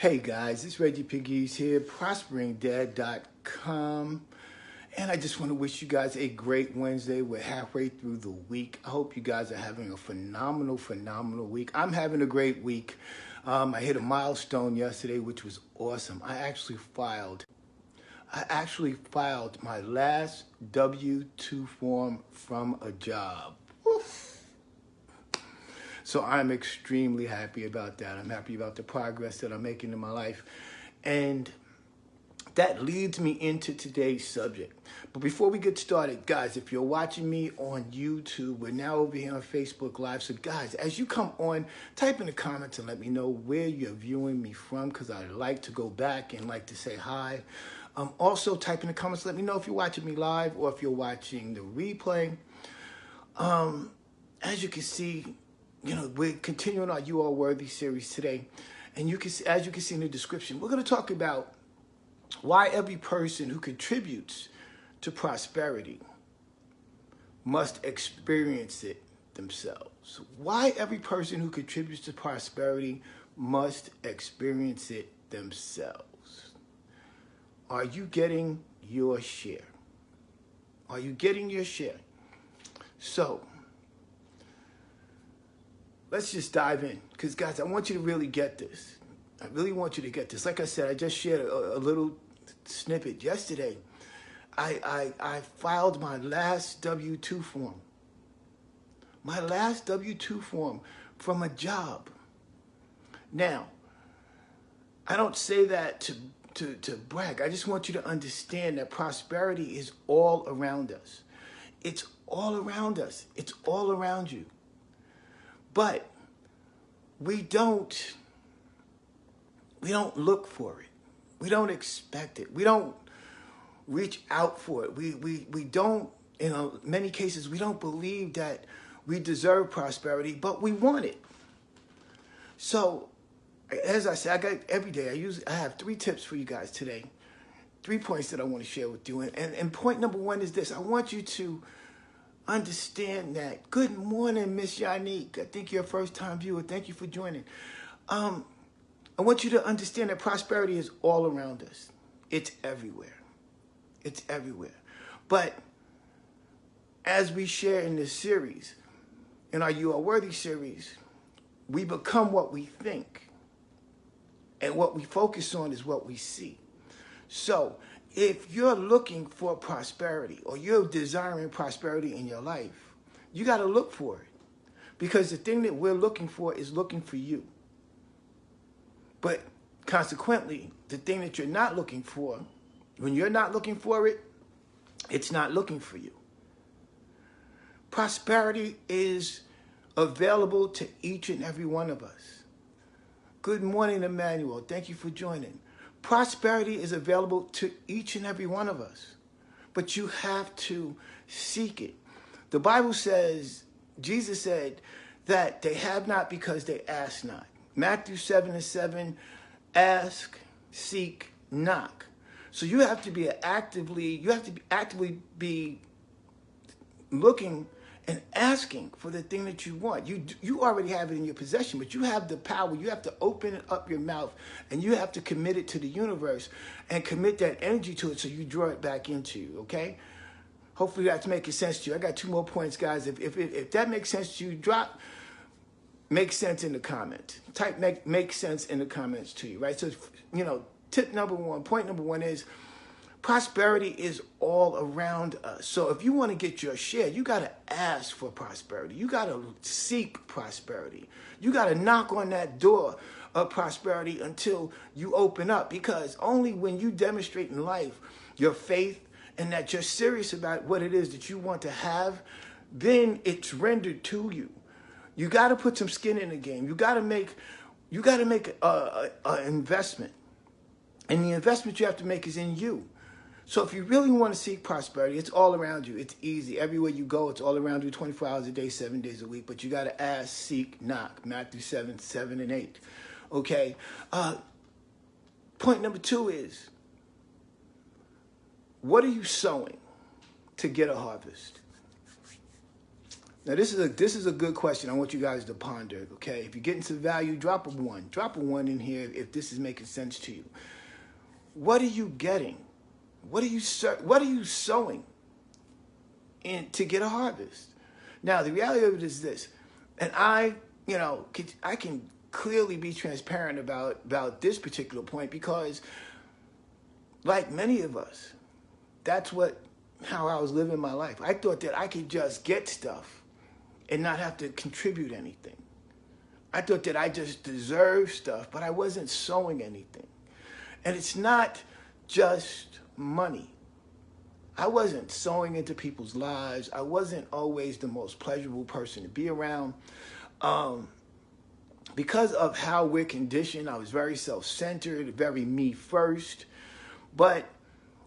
Hey guys, it's Reggie Piggies here, prosperingdad.com. And I just want to wish you guys a great Wednesday. We're halfway through the week. I hope you guys are having a phenomenal week. I'm having a great week. I hit a milestone yesterday, which was awesome. I actually filed my last W-2 form from a job. Oof. So I'm extremely happy about that. I'm happy about the progress that I'm making in my life. And that leads me into today's subject. But before we get started, guys, if you're watching me on YouTube, we're now over here on Facebook Live. So guys, as you come on, type in the comments and let me know where you're viewing me from, because I like to go back and like to say hi. Also, type in the comments, let me know if you're watching me live or if you're watching the replay. As you can see, we're continuing our You Are Worthy series today. And as you can see in the description, we're going to talk about why every person who contributes to prosperity must experience it themselves. Why every person who contributes to prosperity must experience it themselves. Are you getting your share? Are you getting your share? So, let's just dive in, because guys, I want you to really get this. I really want you to get this. Like I said, I just shared a little snippet yesterday. I filed my last W-2 form. My last W-2 form from a job. Now, I don't say that to brag. I just want you to understand that prosperity is all around us. It's all around us. It's all around you. But we don't look for it. We don't expect it. We don't reach out for it. We don't, in many cases, we don't believe that we deserve prosperity, but we want it. So, as I said, every day, I have 3 tips for you guys today. 3 points that I want to share with you. And point number 1 is this. I want you to understand that. Good morning, Miss Yanique. I think you're a first-time viewer. Thank you for joining. I want you to understand that prosperity is all around us. It's everywhere. It's everywhere. But as we share in this series, in our You Are Worthy series, we become what we think. And what we focus on is what we see. So, if you're looking for prosperity or you're desiring prosperity in your life, you got to look for it. Because the thing that we're looking for is looking for you. But consequently, the thing that you're not looking for, when you're not looking for it, it's not looking for you. Prosperity is available to each and every one of us. Good morning, Emmanuel. Thank you for joining. Prosperity is available to each and every one of us, but you have to seek it. The Bible says, Jesus said that they have not because they ask not. Matthew 7:7, ask, seek, knock. So you have to actively be looking and asking for the thing that you want. You already have it in your possession, but you have the power. You have to open up your mouth and you have to commit it to the universe and commit that energy to it so you draw it back into you, okay? Hopefully that's making sense to you. I got 2 more points, guys. If that makes sense to you, drop make sense in the comments. Type make sense in the comments to you, right? So, tip number 1, point number 1 is prosperity is all around us. So if you want to get your share, you got to ask for prosperity. You got to seek prosperity. You got to knock on that door of prosperity until you open up, because only when you demonstrate in life your faith and that you're serious about what it is that you want to have, then it's rendered to you. You got to put some skin in the game. You got to make an investment. And the investment you have to make is in you. So if you really want to seek prosperity, it's all around you. It's easy. Everywhere you go, it's all around you 24 hours a day, 7 days a week. But you got to ask, seek, knock. Matthew 7 and 8. Okay? Point number 2 is, what are you sowing to get a harvest? Now this is a good question. I want you guys to ponder. Okay, if you're getting some value, drop a one. Drop a one in here if this is making sense to you. What are you getting? What are you sowing in to get a harvest? Now the reality of it is this, and I can clearly be transparent about this particular point because, like many of us, that's how I was living my life. I thought that I could just get stuff and not have to contribute anything. I thought that I just deserved stuff, but I wasn't sowing anything. And it's not just money. I wasn't sowing into people's lives. I wasn't always the most pleasurable person to be around. Because of how we're conditioned, I was very self-centered, very me first. But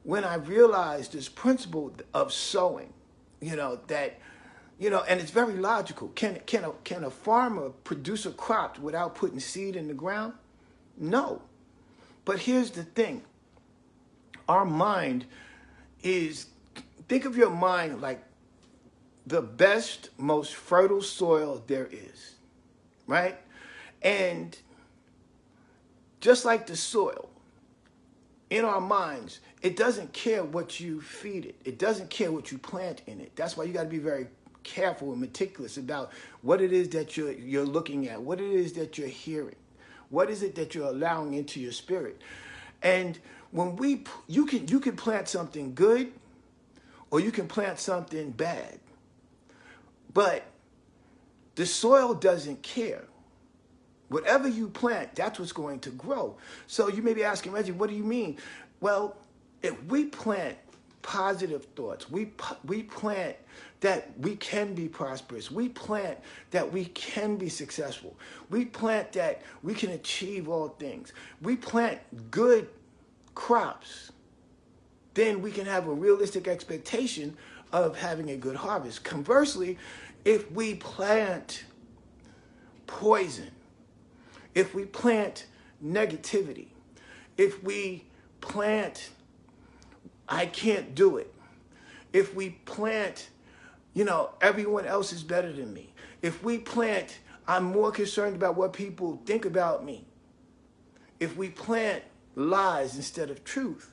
when I realized this principle of sowing, and it's very logical. Can a farmer produce a crop without putting seed in the ground? No. But here's the thing. Our mind think of your mind like the best, most fertile soil there is, right? And just like the soil, in our minds, it doesn't care what you feed it. It doesn't care what you plant in it. That's why you got to be very careful and meticulous about what it is that you're looking at, what it is that you're hearing, what is it that you're allowing into your spirit. And when you can plant something good, or you can plant something bad, but the soil doesn't care. Whatever you plant, that's what's going to grow. So you may be asking, Reggie, what do you mean? Well, if we plant positive thoughts, we plant that we can be prosperous, we plant that we can be successful, we plant that we can achieve all things, we plant good crops, then we can have a realistic expectation of having a good harvest. Conversely, if we plant poison, if we plant negativity, if we plant, I can't do it, if we plant, everyone else is better than me, if we plant, I'm more concerned about what people think about me, if we plant lies instead of truth,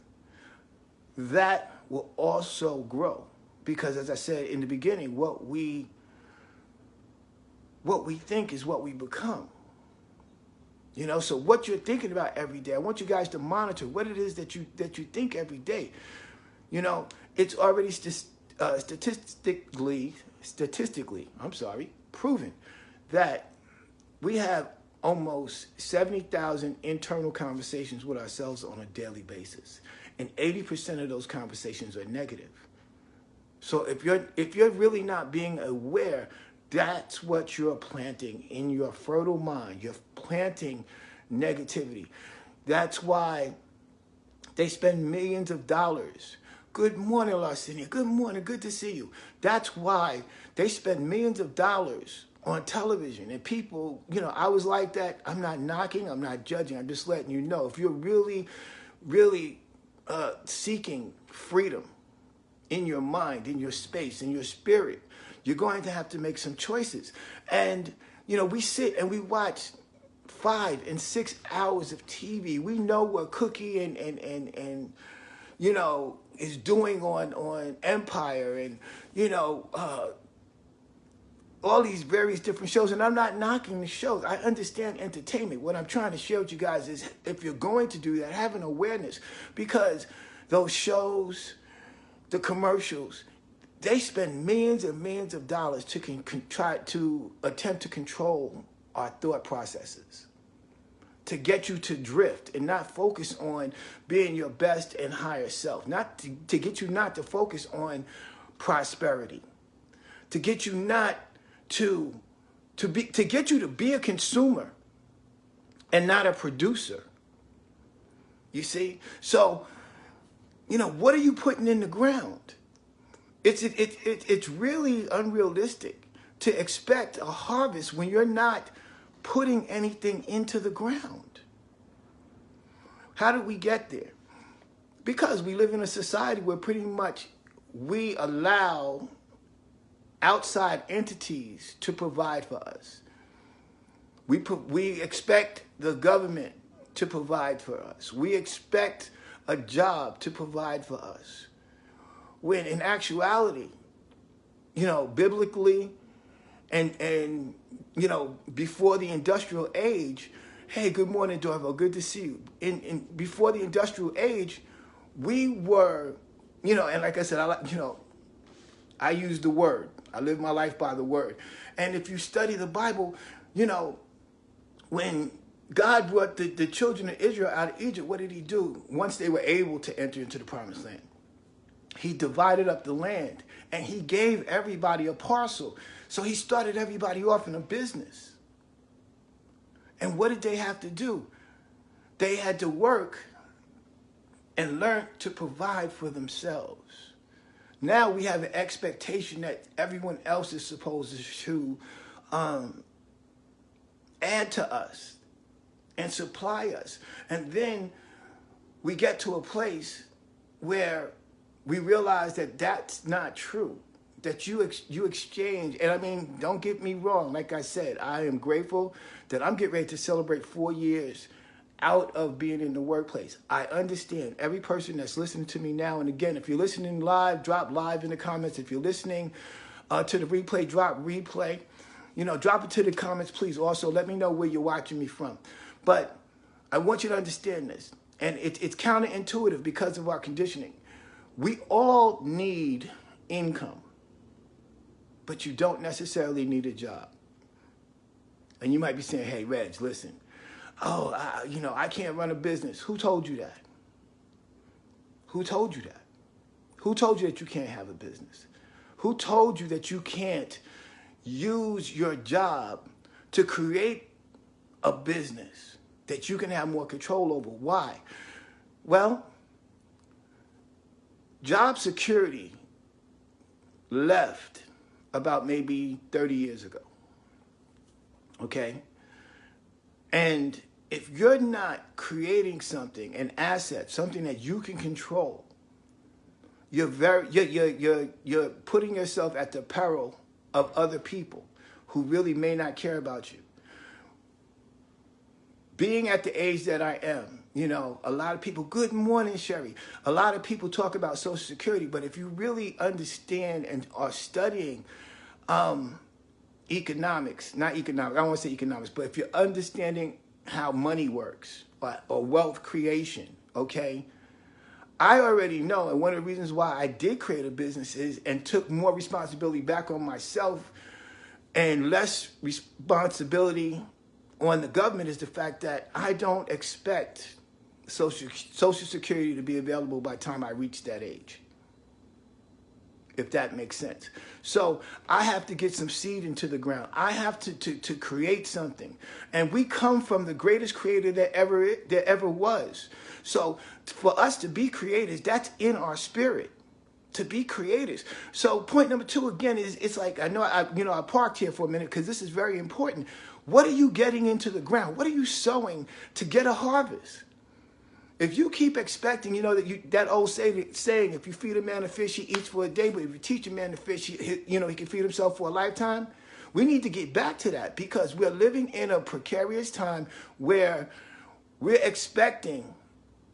that will also grow. Because as I said in the beginning, what we think is what we become. So what you're thinking about every day, I want you guys to monitor what it is that you think every day. It's already statistically proven that we have almost 70,000 internal conversations with ourselves on a daily basis, and 80% of those conversations are negative. So if you're really not being aware, that's what you're planting in your fertile mind. You're planting negativity. That's why they spend millions of dollars. Good morning, Larcinia. Good morning. Good to see you. That's why they spend millions of dollars on television. And people, I was like that. I'm not knocking. I'm not judging. I'm just letting you know. If you're really, really seeking freedom in your mind, in your space, in your spirit, you're going to have to make some choices. And, we sit and we watch 5 and 6 hours of TV. We know what Cookie and is doing on Empire and, all these various different shows. And I'm not knocking the shows. I understand entertainment. What I'm trying to share with you guys is if you're going to do that, have an awareness, because those shows, the commercials, they spend millions and millions of dollars to try to attempt to control our thought processes, to get you to drift and not focus on being your best and higher self, not to get you not to focus on prosperity, to get you not to get you to be a consumer and not a producer. You see? So, what are you putting in the ground? It's really unrealistic to expect a harvest when you're not putting anything into the ground. How did we get there? Because we live in a society where pretty much we allow outside entities to provide for us. We expect the government to provide for us. We expect a job to provide for us. When in actuality, biblically and before the industrial age, hey, good morning, Dorval, good to see you. Before the industrial age, we were, and like I said, I use the word. I live my life by the word. And if you study the Bible, when God brought the children of Israel out of Egypt, what did he do? Once they were able to enter into the promised land, he divided up the land and he gave everybody a parcel. So he started everybody off in a business. And what did they have to do? They had to work and learn to provide for themselves. Now we have an expectation that everyone else is supposed to add to us and supply us. And then we get to a place where we realize that that's not true, that you exchange. And I mean, don't get me wrong. Like I said, I am grateful that I'm getting ready to celebrate 4 years out of being in the workplace. I understand every person that's listening to me now. And again, if you're listening live, drop live in the comments. If you're listening to the replay, drop replay. Drop it to the comments, please. Also, let me know where you're watching me from. But I want you to understand this. And it's counterintuitive because of our conditioning. We all need income, but you don't necessarily need a job. And you might be saying, hey, Reg, listen. Oh, I can't run a business. Who told you that? Who told you that? Who told you that you can't have a business? Who told you that you can't use your job to create a business that you can have more control over? Why? Well, job security left about maybe 30 years ago. Okay? And if you're not creating something, an asset, something that you can control, you're putting yourself at the peril of other people who really may not care about you. Being at the age that I am, a lot of people, good morning, Sherry. A lot of people talk about Social Security, but if you really understand and are studying economics, not economics, I don't want to say economics, but if you're understanding how money works or wealth creation, okay, I already know, and one of the reasons why I did create a business and took more responsibility back on myself and less responsibility on the government is the fact that I don't expect Social Security to be available by the time I reach that age, if that makes sense. So I have to get some seed into the ground. I have to create something. And we come from the greatest creator that ever was. So for us to be creators, that's in our spirit, to be creators. So point number 2, again, is it's like, I know I parked here for a minute because this is very important. What are you getting into the ground? What are you sowing to get a harvest? If you keep expecting, that old saying, if you feed a man a fish, he eats for a day, but if you teach a man to fish, he can feed himself for a lifetime. We need to get back to that because we're living in a precarious time where we're expecting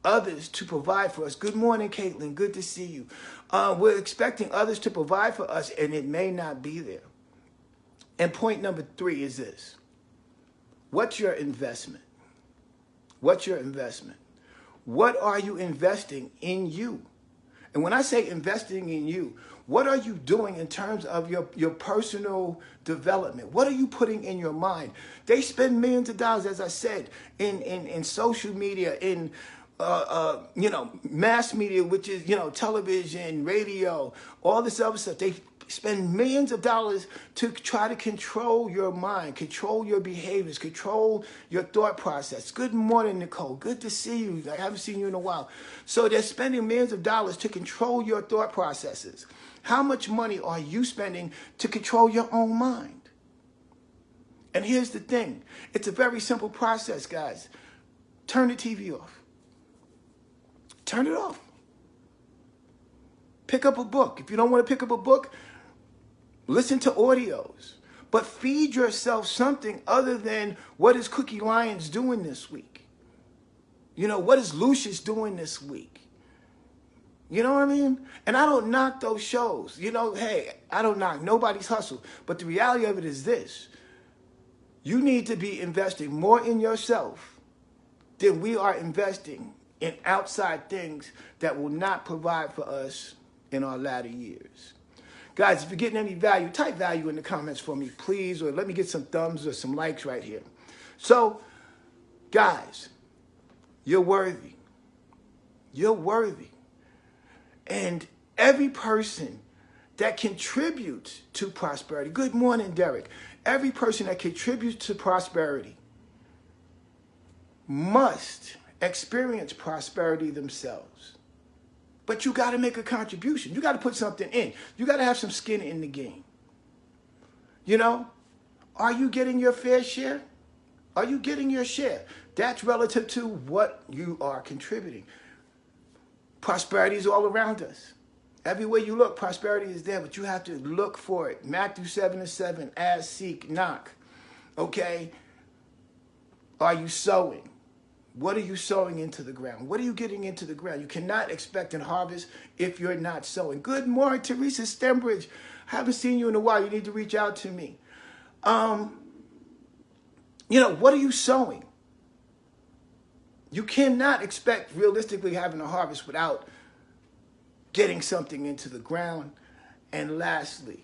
others to provide for us. Good morning, Caitlin. Good to see you. We're expecting others to provide for us, and it may not be there. And point number 3 is this. What's your investment? What's your investment? What are you investing in you? And when I say investing in you, what are you doing in terms of your personal development? What are you putting in your mind? They spend millions of dollars, as I said, in social media, in mass media, which is, television, radio, all this other stuff. They spend millions of dollars to try to control your mind, control your behaviors, control your thought process. Good morning, Nicole. Good to see you. I haven't seen you in a while. So they're spending millions of dollars to control your thought processes. How much money are you spending to control your own mind? And here's the thing. It's a very simple process, guys. Turn the TV off. Turn it off. Pick up a book. If you don't want to pick up a book, Listen to audios. But feed yourself something other than what is Cookie Lyons doing this week? You know, what is Lucius doing this week? You know what I mean? And I don't knock those shows. You know, hey, I don't knock nobody's hustle. But the reality of it is this. You need to be investing more in yourself than we are investing in outside things that will not provide for us in our latter years. Guys, if you're getting any value, type value in the comments for me, please, or let me get some thumbs or some likes right here. So, guys, you're worthy. You're worthy. And every person that contributes to prosperity, good morning, Derek. Every person that contributes to prosperity must experience prosperity themselves. But you got to make a contribution. You got to put something in. You got to have some skin in the game. You know, are you getting your fair share? Are you getting your share? That's relative to what you are contributing. Prosperity is all around us. Everywhere you look, prosperity is there, but you have to look for it. Matthew 7:7, ask, seek, knock. Okay? Are you sowing? What are you sowing into the ground? What are you getting into the ground? You cannot expect a harvest if you're not sowing. Good morning, Teresa Stembridge. I haven't seen you in a while. You need to reach out to me. You know, what are you sowing? You cannot expect realistically having a harvest without getting something into the ground. And lastly,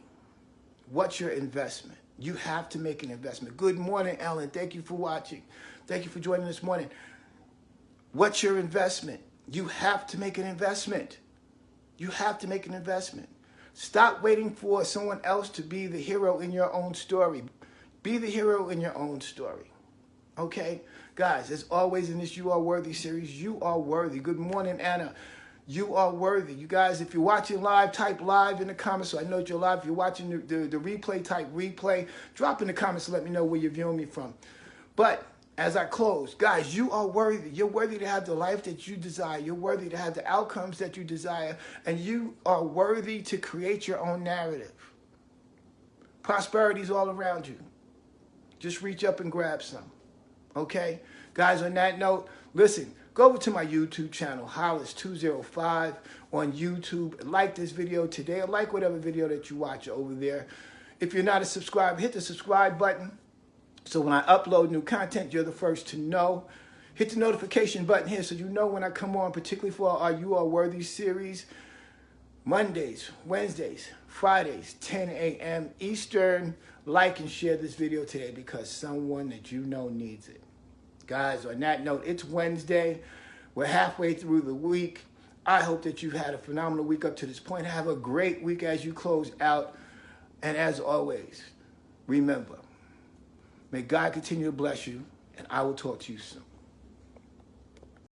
what's your investment? You have to make an investment. Good morning, Ellen. Thank you for watching. Thank you for joining this morning. What's your investment? You have to make an investment. You have to make an investment. Stop waiting for someone else to be the hero in your own story. Be the hero in your own story. Okay? Guys, as always in this You Are Worthy series, you are worthy. Good morning, Anna. You are worthy. You guys, if you're watching live, type live in the comments so I know you're live. If you're watching the replay, type replay. Drop in the comments to let me know where you're viewing me from. But as I close, guys, you are worthy. You're worthy to have the life that you desire. You're worthy to have the outcomes that you desire. And you are worthy to create your own narrative. Prosperity is all around you. Just reach up and grab some. Okay? Guys, on that note, listen, go over to my YouTube channel, Hollis205 on YouTube. Like this video today or like whatever video that you watch over there. If you're not a subscriber, hit the subscribe button. So when I upload new content, you're the first to know. Hit the notification button here so you know when I come on, particularly for our You Are Worthy series. Mondays, Wednesdays, Fridays, 10 a.m. Eastern. Like and share this video today because someone that you know needs it. Guys, on that note, it's Wednesday. We're halfway through the week. I hope that you've had a phenomenal week up to this point. Have a great week as you close out. And as always, remember, may God continue to bless you, and I will talk to you soon.